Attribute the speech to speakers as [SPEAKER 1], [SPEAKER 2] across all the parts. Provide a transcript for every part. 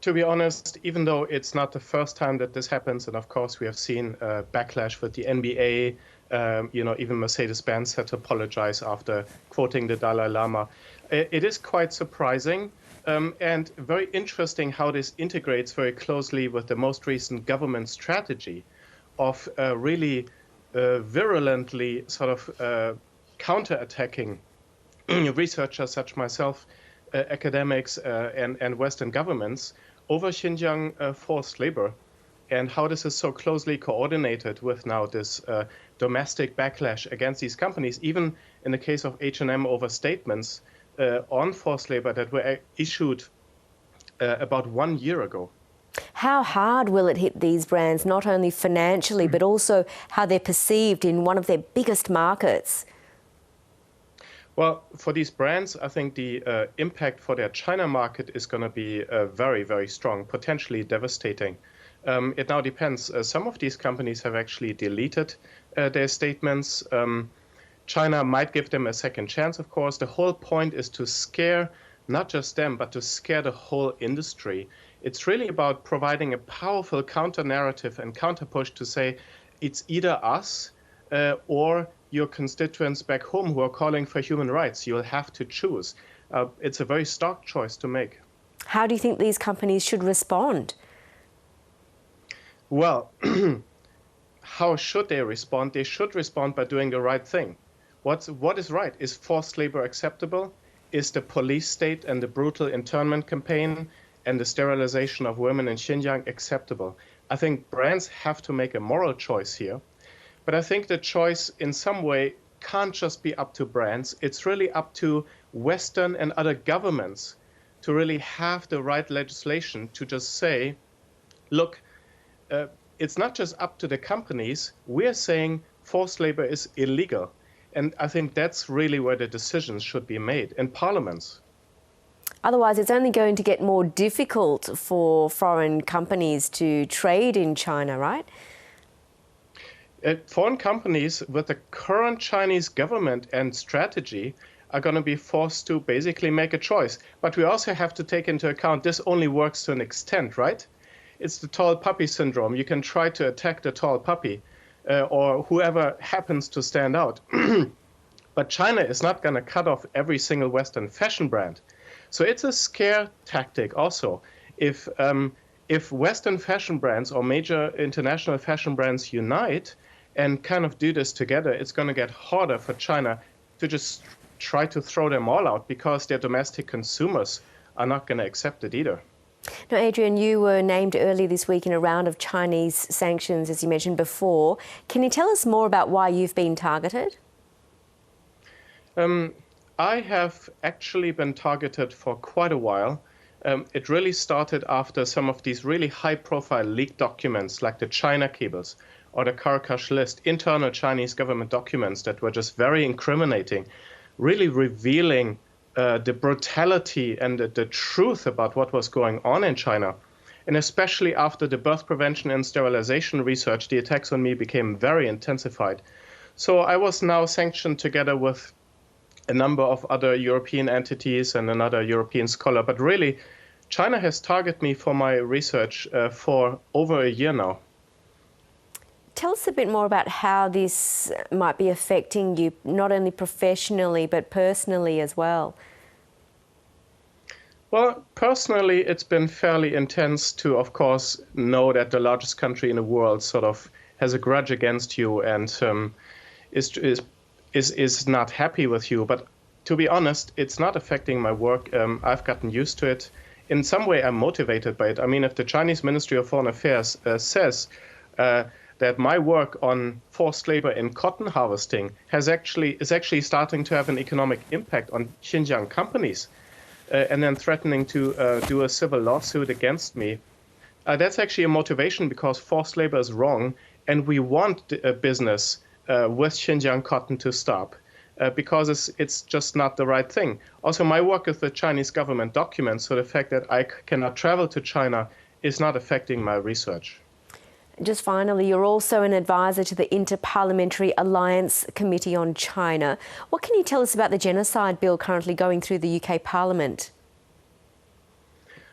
[SPEAKER 1] To be honest, even though it's not the first time that this happens, and of course we have seen backlash with the NBA, even Mercedes-Benz had to apologize after quoting the Dalai Lama. It is quite surprising and very interesting how this integrates very closely with the most recent government strategy of really virulently sort of counter-attacking researchers such myself, academics and Western governments over Xinjiang forced labor, and how this is so closely coordinated with now this domestic backlash against these companies, even in the case of H&M over statements on forced labor that were issued about 1 year ago.
[SPEAKER 2] How hard will it hit these brands, not only financially, but also how they're perceived in one of their biggest markets?
[SPEAKER 1] Well, for these brands, I think the impact for their China market is going to be very, very strong, potentially devastating. It now depends. Some of these companies have actually deleted their statements. China might give them a second chance, of course. The whole point is to scare not just them, but to scare the whole industry. It's really about providing a powerful counter-narrative and counter-push to say it's either us or your constituents back home who are calling for human rights. You'll have to choose. It's a very stark choice to make.
[SPEAKER 2] How do you think these companies should respond?
[SPEAKER 1] Well, how should they respond? They should respond by doing the right thing. What is right? Is forced labor acceptable? Is the police state and the brutal internment campaign and the sterilization of women in Xinjiang acceptable? I think brands have to make a moral choice here. But I think the choice in some way can't just be up to brands. It's really up to Western and other governments to really have the right legislation to just say, look, it's not just up to the companies. We're saying forced labor is illegal. And I think that's really where the decisions should be made in parliaments.
[SPEAKER 2] Otherwise, it's only going to get more difficult for foreign companies to trade in China, right?
[SPEAKER 1] Foreign companies with the current Chinese government and strategy are going to be forced to basically make a choice. But we also have to take into account this only works to an extent, right? It's the tall puppy syndrome. You can try to attack the tall puppy or whoever happens to stand out. But China is not going to cut off every single Western fashion brand. So it's a scare tactic also. If Western fashion brands or major international fashion brands unite and kind of do this together, it's going to get harder for China to just try to throw them all out because their domestic consumers are not going to accept it either.
[SPEAKER 2] Now, Adrian, you were named earlier this week in a round of Chinese sanctions, as you mentioned before. Can you tell us more about why you've been targeted?
[SPEAKER 1] I have actually been targeted for quite a while. It really started after some of these really high-profile leaked documents like the China cables or the Karakash list, internal Chinese government documents that were just very incriminating, really revealing the brutality and the truth about what was going on in China. And especially after the birth prevention and sterilization research, the attacks on me became very intensified. So I was now sanctioned together with a number of other European entities and another European scholar. But really, China has targeted me for my research for over a year now.
[SPEAKER 2] Tell us a bit more about how this might be affecting you, not only professionally, but personally as well.
[SPEAKER 1] Well, personally, it's been fairly intense to, of course, know that the largest country in the world sort of has a grudge against you and is not happy with you. But to be honest, it's not affecting my work. I've gotten used to it. In some way, I'm motivated by it. I mean, if the Chinese Ministry of Foreign Affairs says that my work on forced labor in cotton harvesting is actually starting to have an economic impact on Xinjiang companies, and then threatening to do a civil lawsuit against me, that's actually a motivation because forced labor is wrong, and we want a business with Xinjiang cotton to stop because it's just not the right thing. Also, my work with the Chinese government documents, so the fact that I cannot travel to China is not affecting my research.
[SPEAKER 2] Just finally, you're also an advisor to the Inter-Parliamentary Alliance Committee on China. What can you tell us about the genocide bill currently going through the UK Parliament?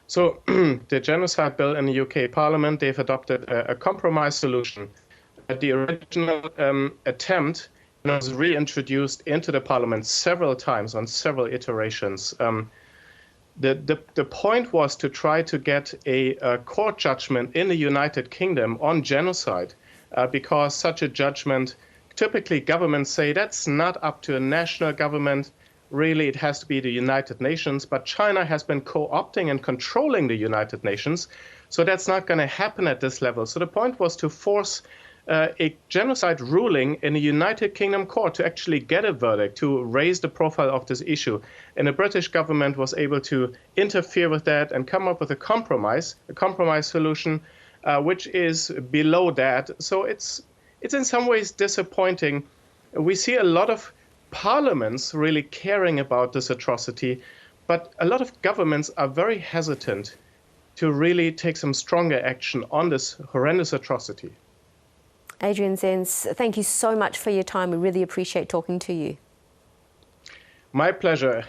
[SPEAKER 1] So the genocide bill in the UK Parliament, they've adopted a compromise solution. The original attempt was reintroduced into the Parliament several times on several iterations. The point was to try to get a court judgment in the United Kingdom on genocide, because such a judgment, typically governments say that's not up to a national government. Really, it has to be the United Nations, but China has been co-opting and controlling the United Nations, so that's not going to happen at this level. So the point was to force a genocide ruling in a United Kingdom court to actually get a verdict, to raise the profile of this issue. And the British government was able to interfere with that and come up with a compromise solution, which is below that. So it's in some ways disappointing. We see a lot of parliaments really caring about this atrocity, but a lot of governments are very hesitant to really take some stronger action on this horrendous atrocity.
[SPEAKER 2] Adrian Zenz, thank you so much for your time. We really appreciate talking to you.
[SPEAKER 1] My pleasure.